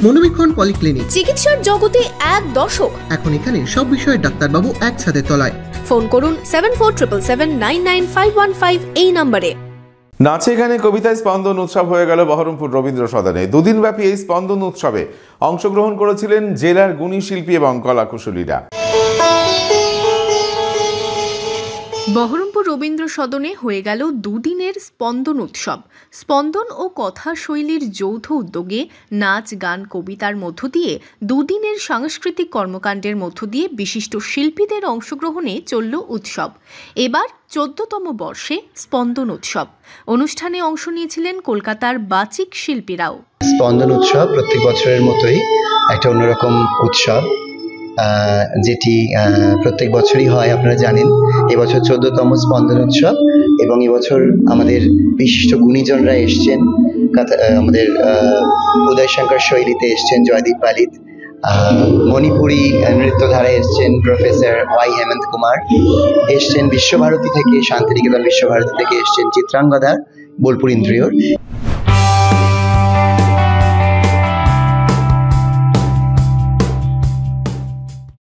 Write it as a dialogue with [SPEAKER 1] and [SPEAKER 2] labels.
[SPEAKER 1] মনোবীক্ষণ polyclinic,
[SPEAKER 2] চিকিৎসার জগতে এক দশক।
[SPEAKER 1] এখন এখানে সব বিষয়ে ডাক্তারবাবু একসাথে তলায়।
[SPEAKER 2] ফোন করুন 7477799515 এই নম্বরে।
[SPEAKER 3] নাচে গানে কবিতায় স্পন্দন উৎসব হয়ে গেল বহরমপুর রবীন্দ্র সদনে। দুদিনব্যাপী এই স্পন্দন উৎসবে অংশগ্রহণ করেছিলেন জেলার গুণী শিল্পী এবং কলাকুশলীরা।
[SPEAKER 4] বহরমপুর রবীন্দ্র সদনে হয়ে গেল দুদিনের স্পন্দন উৎসব। স্পন্দন ও কথা শৈলীর যৌথ উদ্যোগে নাচ, গান, কবিতার মধ্য দিয়ে দুদিনের সাংস্কৃতিক কর্মকাণ্ডের মধ্য দিয়ে বিশিষ্ট শিল্পীদের অংশগ্রহণে চলল উৎসব। এবার 14তম বর্ষে স্পন্দন উৎসব অনুষ্ঠানে অংশ নিয়েছিলেন কলকাতার বাচিক শিল্পীরাও।
[SPEAKER 5] স্পন্দন উৎসব প্রত্যেক বছরের মতোই একটা অন্যরকম উৎসব, যেটি প্রত্যেক বছরই হয়। আপনারা জানেন এবছর 14তম স্পন্দন উৎসব এবং এবছর আমাদের বিশিষ্ট গুণীজনরা এসছেন। আমাদের উদয় শঙ্কর শৈলীতে এসছেন জয়দীপ পালিত, মণিপুরী নৃত্যধারায় এসছেন প্রফেসর ওয়াই হেমন্ত কুমার, এসছেন বিশ্বভারতী থেকে শান্তিনিকেতন বিশ্বভারতী থেকে এসছেন চিত্রাঙ্গদা বোলপুর ইন্দ্রিয়র।